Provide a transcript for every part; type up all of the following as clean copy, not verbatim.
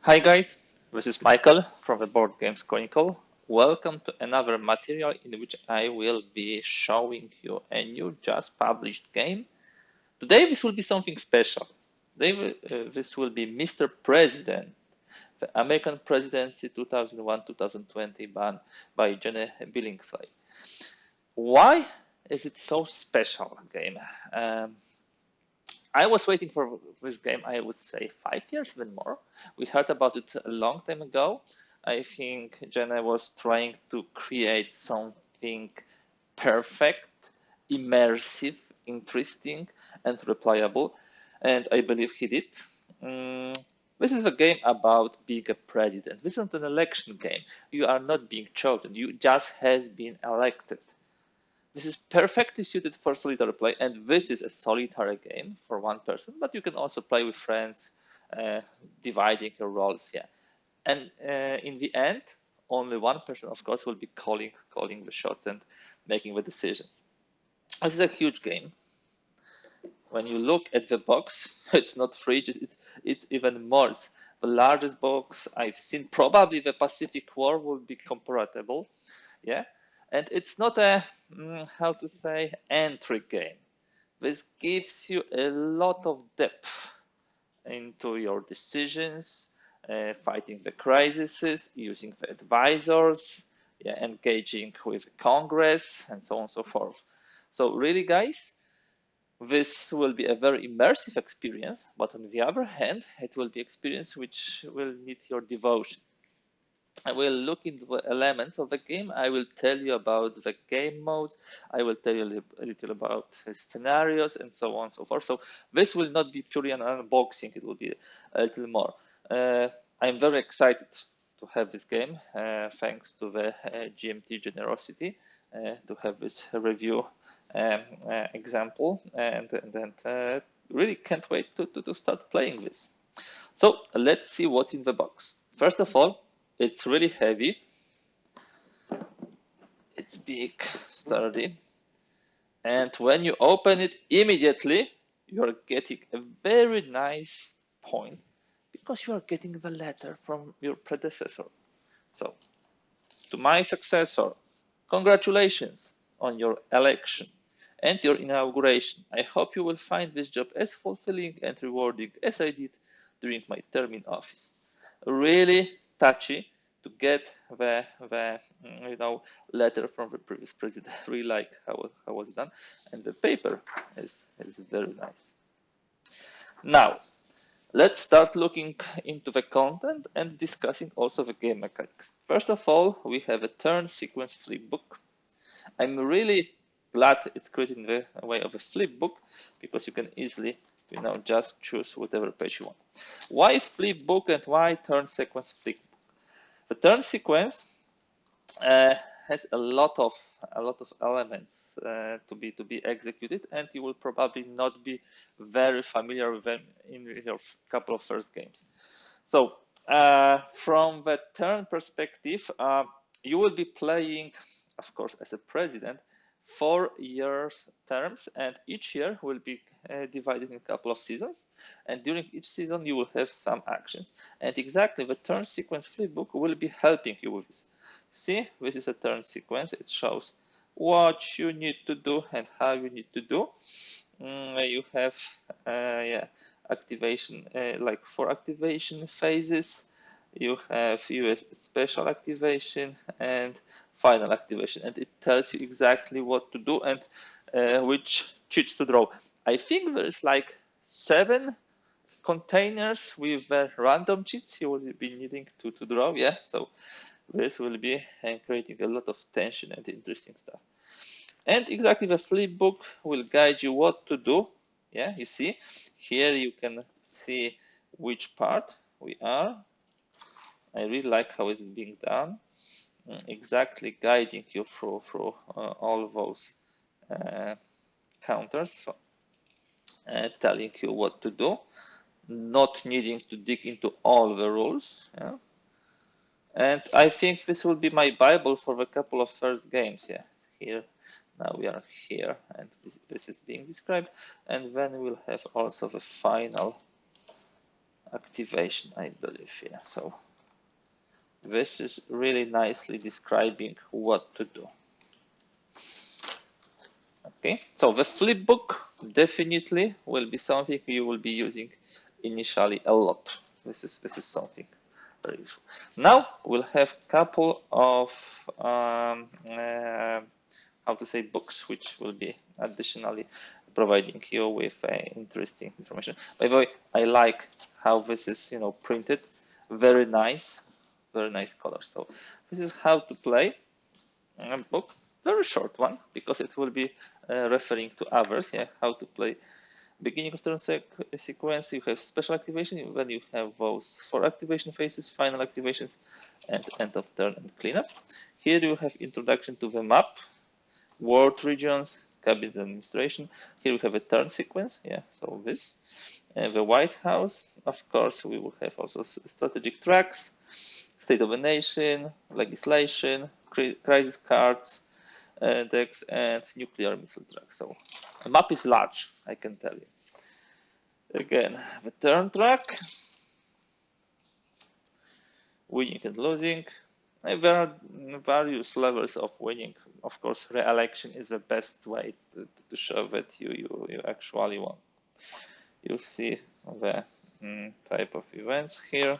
Hi guys, this is Michael from the Board Games Chronicle. Welcome to another material in which I will be showing you a new just published game. Today this will be something special. This will be Mr. President, the American Presidency 2001-2020 by Jenny Billingsley. Why is it so special game? Um, I was waiting for this game, I would say 5 years, even more. We heard about it a long time ago. I think Jenna was trying to create something perfect, immersive, interesting, and replayable, and I believe he did. Mm, this is a game about being a president. This isn't an election game. You are not being chosen. You just has been elected. This is perfectly suited for solitary play, and this is a solitary game for one person, but you can also play with friends, uh, dividing your roles. Yeah, and in the end, only one person, of course, will be calling the shots and making the decisions. This is a huge game. When you look at the box, it's not free; it's even more. It's the largest box I've seen. Probably the Pacific War will be comparable. Yeah, and it's not a how to say entry game. This gives you a lot of depth into your decisions, fighting the crises, using the advisors, yeah, engaging with Congress, and so on and so forth. So really, guys, this will be a very immersive experience, but on the other hand, it will be experience which will need your devotion. I will look into the elements of the game. I will tell you about the game modes. I will tell you a little about the scenarios and so on and so forth. So this will not be purely an unboxing. It will be a little more. I'm very excited to have this game, thanks to the GMT generosity, to have this review example, and really can't wait to start playing this. So let's see what's in the box. First of all, it's really heavy, it's big, sturdy, and when you open it immediately, you're getting a very nice point because you are getting the letter from your predecessor. So, to my successor, congratulations on your election and your inauguration. I hope you will find this job as fulfilling and rewarding as I did during my term in office. Really touchy to get the letter from the previous president. I really like how it was done, and the paper is very nice. Now, let's start looking into the content and discussing also the game mechanics. First of all, we have a turn sequence flip book. I'm really glad it's created in the way of a flip book because you can easily, just choose whatever page you want. Why flip book and why turn sequence flip book? The turn sequence uh, has a lot of elements to be executed, and you will probably not be very familiar with them in your couple of first games. So, from the turn perspective, you will be playing, of course, as a president, 4 years terms, and each year will be divided in a couple of seasons. And during each season, you will have some actions. And exactly, the turn sequence flipbook will be helping you with this. See, this is a turn sequence. It shows what you need to do and how you need to do. You have activation, like 4 activation phases. You have US special activation and final activation, and it tells you exactly what to do and which cheats to draw. I think there is like 7 containers with random cheats you will be needing to draw. Yeah, so this will be creating a lot of tension and interesting stuff. And exactly the flip book will guide you what to do. Yeah, you see, here you can see which part we are. I really like how it's being done. Exactly guiding you through all of those counters, so, telling you what to do, not needing to dig into all the rules. Yeah? And I think this will be my Bible for the couple of first games. Yeah, here now we are here, and this is being described, and then we'll have also the final activation, I believe. Yeah, so this is really nicely describing what to do. Okay, so the flipbook definitely will be something you will be using initially a lot. This is something very useful. Now we'll have a couple of how to say books, which will be additionally providing you with interesting information. By the way, I like how this is printed, very nice color. So this is how to play a book, very short one because it will be referring to others. Yeah, how to play beginning of turn sequence. You have special activation, then you have those 4 activation phases, final activations, and end of turn and cleanup. Here you have introduction to the map, world regions, cabinet administration. Here we have a turn sequence. Yeah, so this. The White House, of course, we will have also strategic tracks, state of a nation, legislation, crisis cards, decks, and nuclear missile track. So the map is large, I can tell you. Again, the turn track, winning and losing. There are various levels of winning. Of course, re-election is the best way to show that you actually won. You see the type of events here.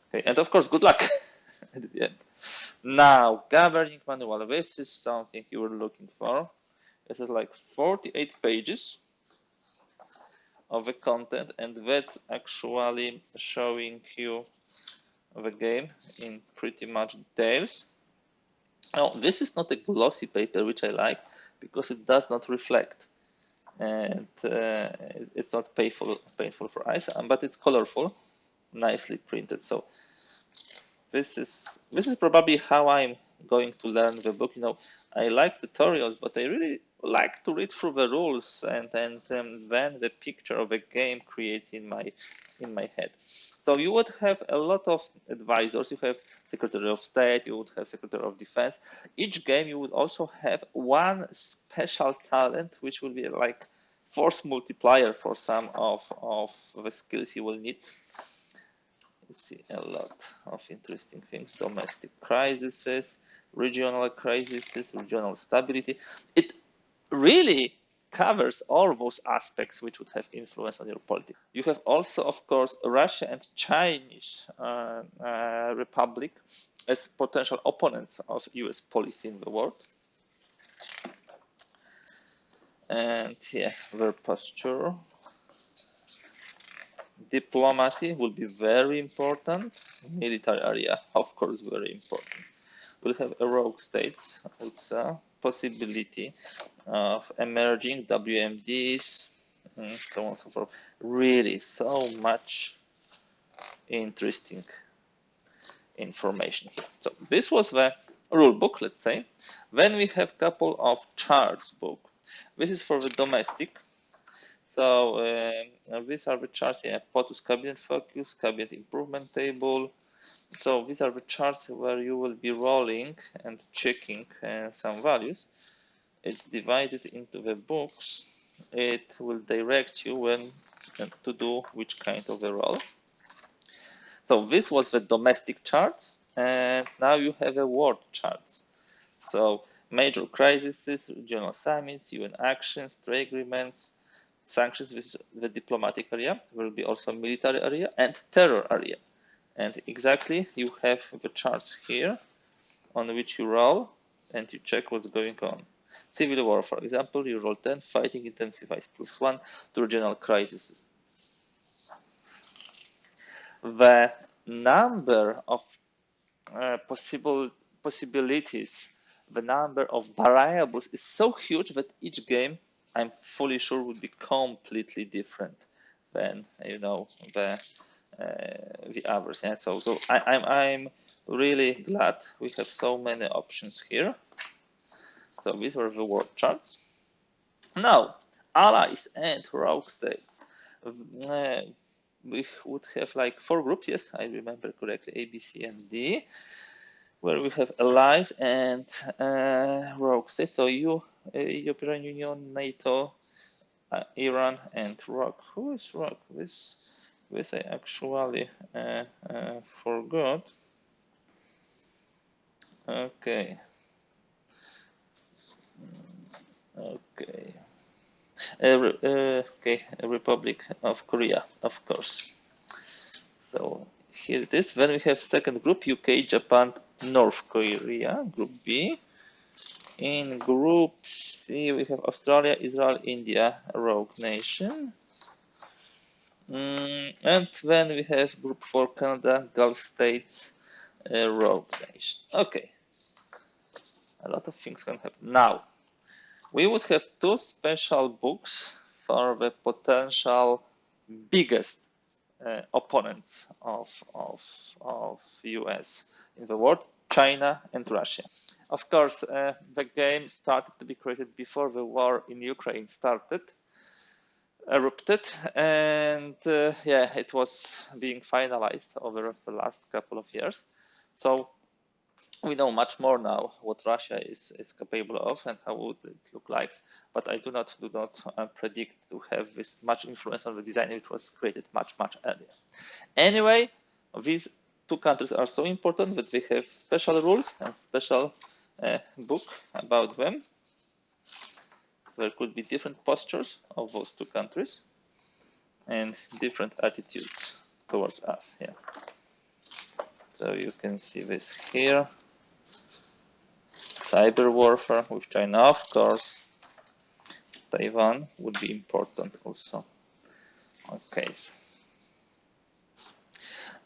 Okay, and of course, good luck at the end. Now, governing manual. This is something you were looking for. This is like 48 pages of the content, and that's actually showing you the game in pretty much details. Now, this is not a glossy paper, which I like, because it does not reflect, and it's not painful for eyes, but it's colorful, nicely printed. So this is probably how I'm going to learn the book. I like tutorials, but I really like to read through the rules, and then the picture of the game creates in my head. So you would have a lot of advisors. You have Secretary of State, you would have Secretary of Defense. Each game you would also have one special talent, which will be like force multiplier for some of the skills you will need. You see a lot of interesting things: domestic crises, regional crises, regional stability. It really covers all those aspects which would have influence on your politics. You have also, of course, Russia and Chinese Republic as potential opponents of US policy in the world. And yeah, their posture. Diplomacy will be very important. Military area, of course, very important. We'll have a rogue states with a possibility of emerging WMDs, and so on and so forth. Really, so much interesting information here. So this was the rule book, let's say. Then we have a couple of charts book. This is for the domestic. So these are the charts. Yeah, POTUS cabinet focus, cabinet improvement table. So these are the charts where you will be rolling and checking some values. It's divided into the books. It will direct you when to do which kind of a roll. So this was the domestic charts, and now you have a world charts. So major crises, regional summits, UN actions, trade agreements, sanctions. This is the diplomatic area. There will be also military area and terror area. And exactly you have the charts here on which you roll and you check what's going on. Civil war, for example, you roll 10, fighting intensifies +1 to regional crises. The number of possibilities, the number of variables is so huge that each game, I'm fully sure, would be completely different than the others. Yeah? So I'm really glad we have so many options here. So these were the world charts. Now, allies and rogue states. We would have like 4 groups, yes, I remember correctly, A, B, C, and D, where we have allies and rogue states. So European Union, NATO, Iran, and rogue. Who is rogue? This This I actually forgot. Okay. Okay. Okay, Republic of Korea, of course. So here it is. Then we have second group, UK, Japan, North Korea, group B. In group C, we have Australia, Israel, India, rogue nation. And then we have group 4, Canada, Gulf states, rogue nation. Okay, a lot of things can happen. Now, we would have two special books for the potential biggest opponents of US in the world, China and Russia. Of course, the game started to be created before the war in Ukraine erupted, and yeah, it was being finalized over the last couple of years. So we know much more now what Russia is capable of and how would it look like. But I do not predict to have this much influence on the design, which was created much earlier. Anyway, these two countries are so important that they have special rules and special book about them. There could be different postures of those two countries and different attitudes towards us. Yeah. So you can see this here. Cyber warfare with China, of course. Taiwan would be important also. Okay.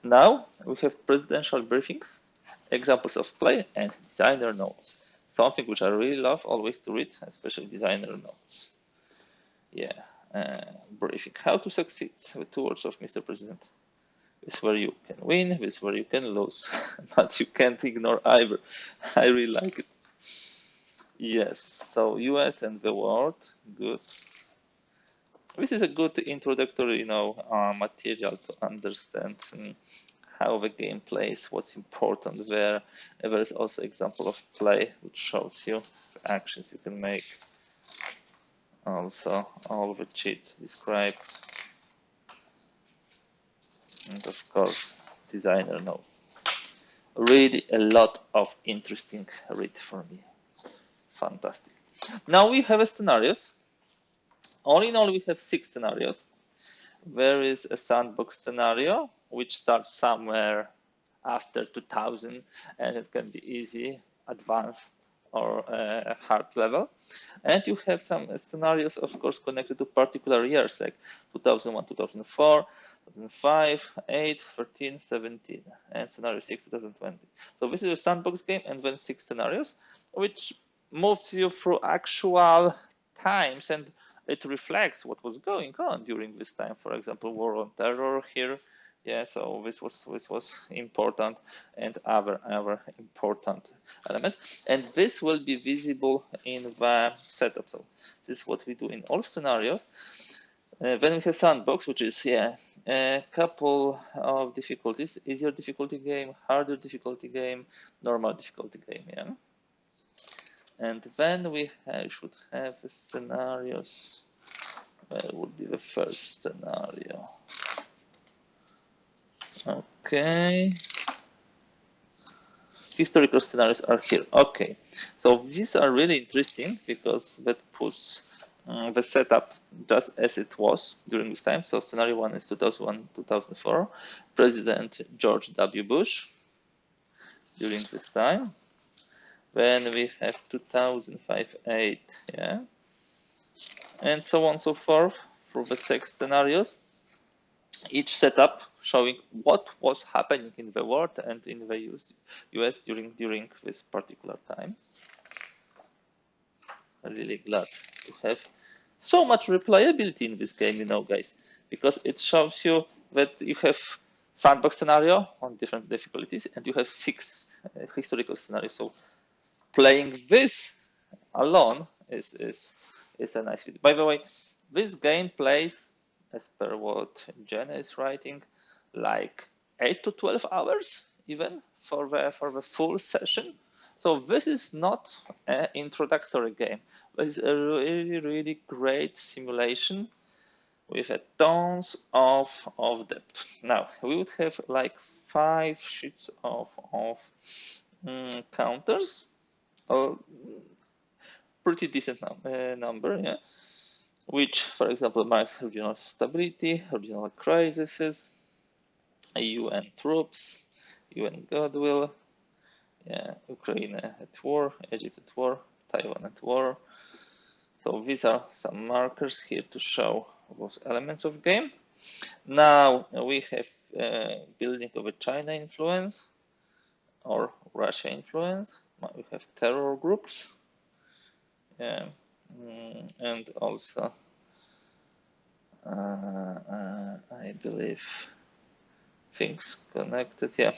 Now we have presidential briefings, examples of play, and designer notes. Something which I really love always to read, especially designer notes. Yeah, briefing. How to succeed with 2 words of Mr. President. This is where you can win, this is where you can lose, but you can't ignore either. I really like it. Yes, so US and the world, good. This is a good introductory, material to understand how the game plays, what's important there. There is also example of play, which shows you the actions you can make. Also, all the cheats described. And of course, designer notes. Really a lot of interesting read for me. Fantastic. Now we have scenarios. All in all, we have 6 scenarios. There is a sandbox scenario, which starts somewhere after 2000, and it can be easy, advanced, or hard level. And you have some scenarios, of course, connected to particular years, like 2001, 2004, 2005, 8, 13, 17, and scenario 6, 2020. So this is a sandbox game, and then 6 scenarios, which moves you through actual times, and it reflects what was going on during this time. For example, war on terror here. Yeah, so this was important, and other important elements. And this will be visible in the setup. So this is what we do in all scenarios. Then we have sandbox, which is a couple of difficulties: easier difficulty game, harder difficulty game, normal difficulty game. Yeah. And then we should have scenarios. Where would be the first scenario? Okay. Historical scenarios are here. Okay. So these are really interesting because that puts the setup just as it was during this time. So scenario 1 is 2001, 2004. President George W. Bush during this time. Then we have 2005, 8, yeah, and so on and so forth through the 6 scenarios. Each setup showing what was happening in the world and in the US during this particular time. I'm really glad to have so much replayability in this game, guys, because it shows you that you have sandbox scenario on different difficulties, and you have 6 historical scenarios. So playing this alone is a nice video. By the way, this game plays, as per what Jenna is writing, like 8 to 12 hours even for the full session. So this is not an introductory game. This is a really great simulation with a tons of debt. Now we would have like 5 sheets of counters, a pretty decent number, yeah. Which, for example, marks regional stability, regional crises, UN troops, UN goodwill, yeah, Ukraine at war, Egypt at war, Taiwan at war. So these are some markers here to show those elements of game. Now we have building of a China influence or Russia influence. We have terror groups, yeah, and also I believe things connected. Yeah,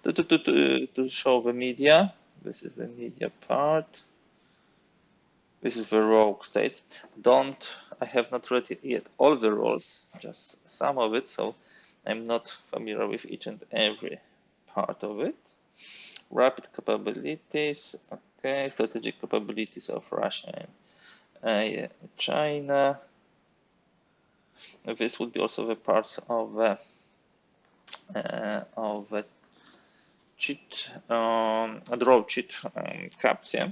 to show the media. This is the media part. This is the rogue state. I have not read it yet all the rules, just some of it, so I'm not familiar with each and every part of it. Rapid capabilities, okay, strategic capabilities of Russia and China. This would be also the parts of the cheat, draw cheat caps, yeah.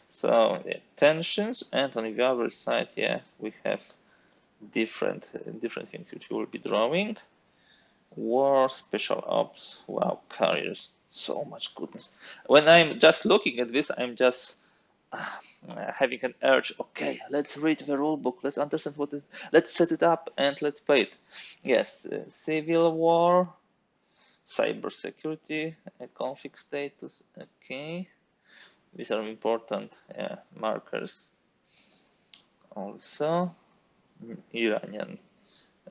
So yeah, tensions, and on the other side, yeah, we have different things which we will be drawing. War, special ops, wow, carriers, so much goodness. When I'm just looking at this, I'm just having an urge. Okay, let's read the rule book. Let's understand what it. Let's set it up and let's play it. Yes, civil war, cyber security, conflict status. Okay. These are important markers. Also, Iranian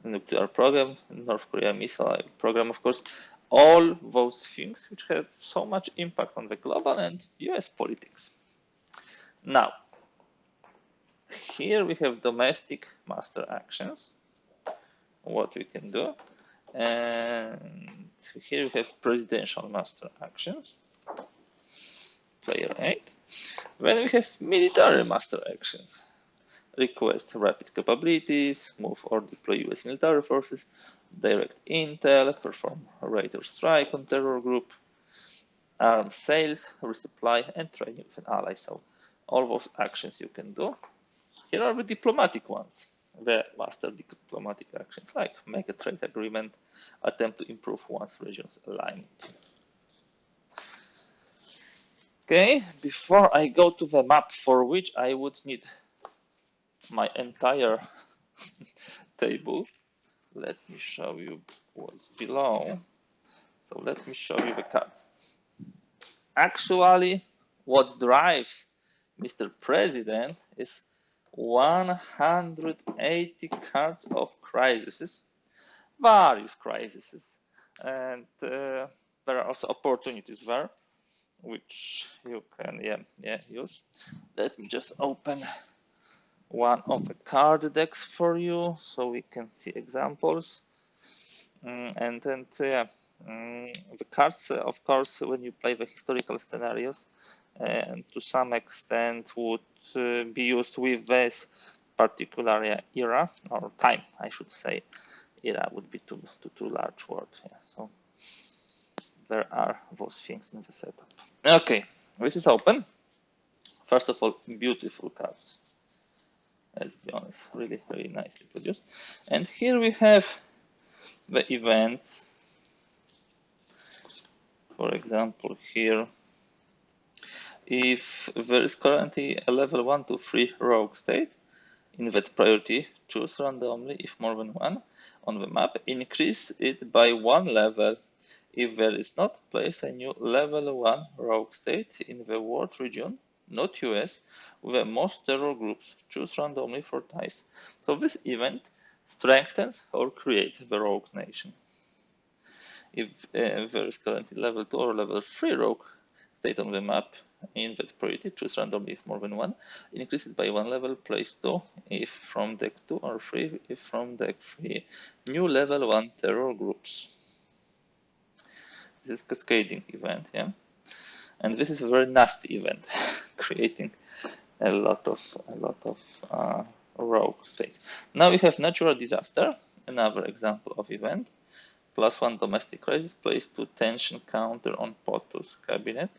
nuclear program, North Korea missile program, of course. All those things which have so much impact on the global and US politics. Now, here we have domestic master actions, what we can do. And here we have presidential master actions, player 8. Then we have military master actions. Request rapid capabilities, move or deploy US military forces, direct intel, perform raid or strike on terror group, arm sales, resupply, and training with an ally. So all those actions you can do. Here are the diplomatic ones, the master diplomatic actions, like make a trade agreement, attempt to improve one's region's alignment. Okay, before I go to the map, for which I would need my entire table, let me show you what's below. So let me show you the cards. Actually, what drives Mr. President is 180 cards of crises, various crises, and there are also opportunities there, which you can use. Let me just open one of the card decks for you so we can see examples. The cards, of course, when you play the historical scenarios, and to some extent would be used with this particular era or time, I should say. Era would be too large word. Yeah. So there are those things in the setup. Okay, this is open. First of all, beautiful cards. Let's be honest, really, really nicely produced. And here we have the events. For example, here, if there is currently a level 1 to 3 rogue state, in that priority, choose randomly if more than one on the map, increase it by 1 level. If there is not, place a new level 1 rogue state in the world region, not US, with the most terror groups. Choose randomly 4 times. So this event strengthens or creates the rogue nation. If there is currently level 2 or level 3 rogue state on the map in that priority, choose randomly if more than one. Increase it by 1 level, place 2 if from deck 2 or 3 if from deck 3. New level 1 terror groups. This is cascading event, yeah. And this is a very nasty event, creating a lot of rogue state. Now we have natural disaster, another example of event. +1 domestic crisis, place 2 tension counter on POTUS cabinet.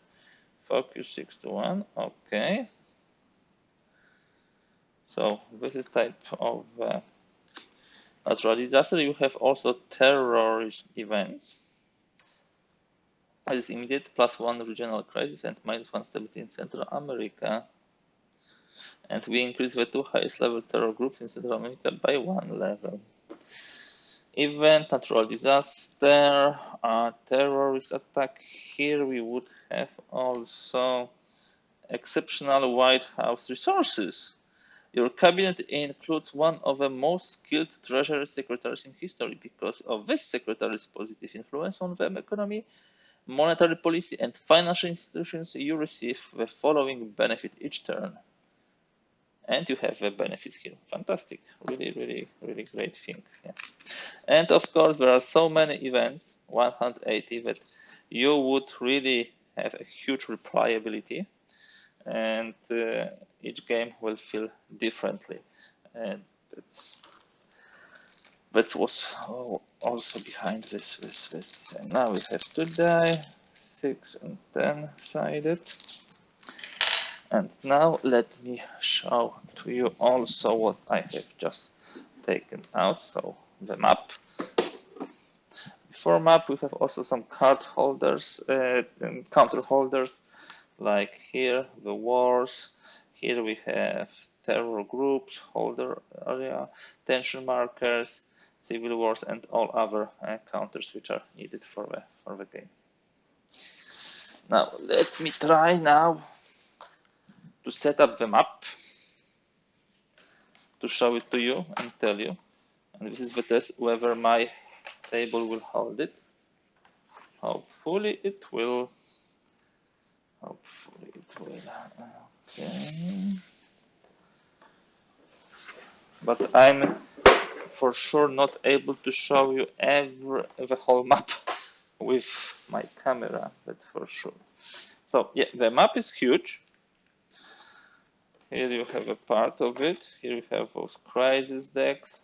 Focus 6 to 1. Okay. So this is type of natural disaster. You have also terrorist events. This is immediate +1 regional crisis and -1 stability in Central America. And we increase the 2 highest level terror groups in Central America by 1 level. Event, natural disaster, terrorist attack. Here we would have also exceptional White House resources. Your cabinet includes one of the most skilled treasury secretaries in history because of this secretary's positive influence on the economy, monetary policy, and financial institutions. You receive the following benefit each turn. And you have the benefits here. Fantastic. Really, really, really great thing. Yeah. And of course, there are so many events, 180, that you would really have a huge replayability, and each game will feel differently. And that was also behind this design. Now we have 2 die, 6 and 10 sided. And now let me show to you also what I have just taken out. So the map. Before map, we have also some card holders and counter holders, like here the wars. Here we have terror groups, holder area, tension markers, civil wars, and all other counters which are needed for the game. Now let me try now to set up the map, to show it to you and tell you. And this is the test whether my table will hold it. Hopefully it will. Hopefully it will. Okay. But I'm for sure not able to show you the whole map with my camera, that's for sure. So yeah, the map is huge. Here you have a part of it. Here you have those crisis decks.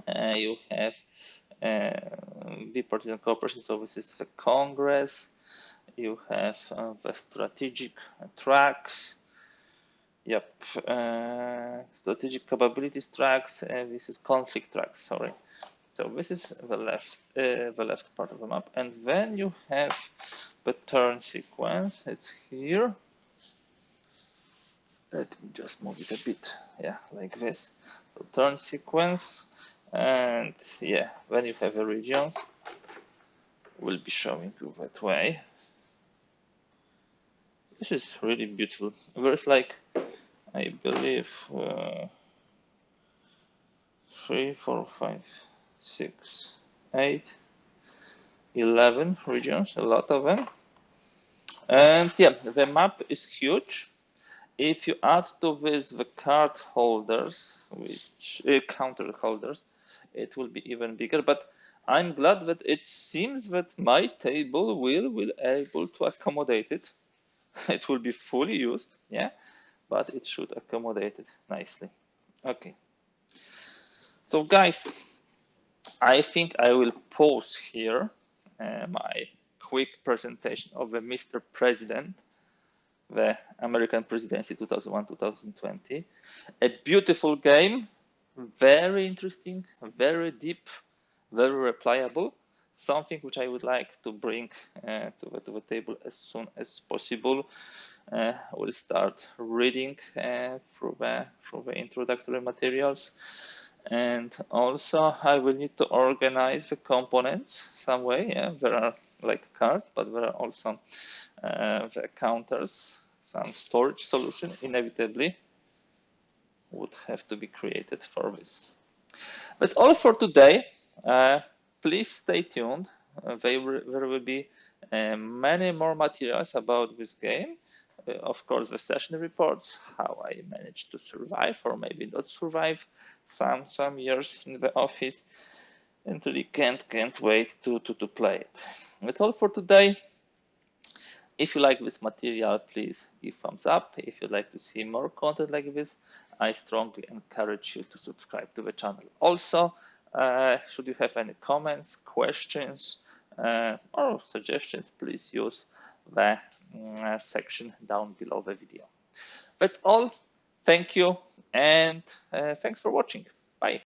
You have bipartisan cooperation, so this is the Congress. You have the strategic tracks. Yep, strategic capabilities tracks. This is conflict tracks. Sorry. So this is the left part of the map, and then you have the turn sequence. It's here. Let me just move it a bit. Yeah, like this. So turn sequence, and yeah, when you have the regions, we'll be showing you that way. This is really beautiful. There's like, I believe, 3, 4, 5, 6, 8, 11 regions, a lot of them. And yeah, the map is huge. If you add to this the card holders, which counter holders, it will be even bigger. But I'm glad that it seems that my table will able to accommodate it. It will be fully used, yeah, but it should accommodate it nicely. Okay. So guys, I think I will pause here my quick presentation of the Mr. President, the American Presidency 2001-2020. A beautiful game, very interesting, very deep, very replayable. Something which I would like to bring to the table as soon as possible. We'll start reading through the introductory materials, and also I will need to organize the components some way. Yeah, there are like cards, but there are also the counters. Some storage solution inevitably would have to be created for this. That's all for today. Please stay tuned. There will be many more materials about this game. Of course, the session reports, how I managed to survive or maybe not survive some years in the office, and really can't wait to play it. That's all for today. If you like this material, please give thumbs up. If you'd like to see more content like this, I strongly encourage you to subscribe to the channel. Also, should you have any comments, questions, or suggestions, please use the section down below the video. That's all. Thank you, and thanks for watching. Bye.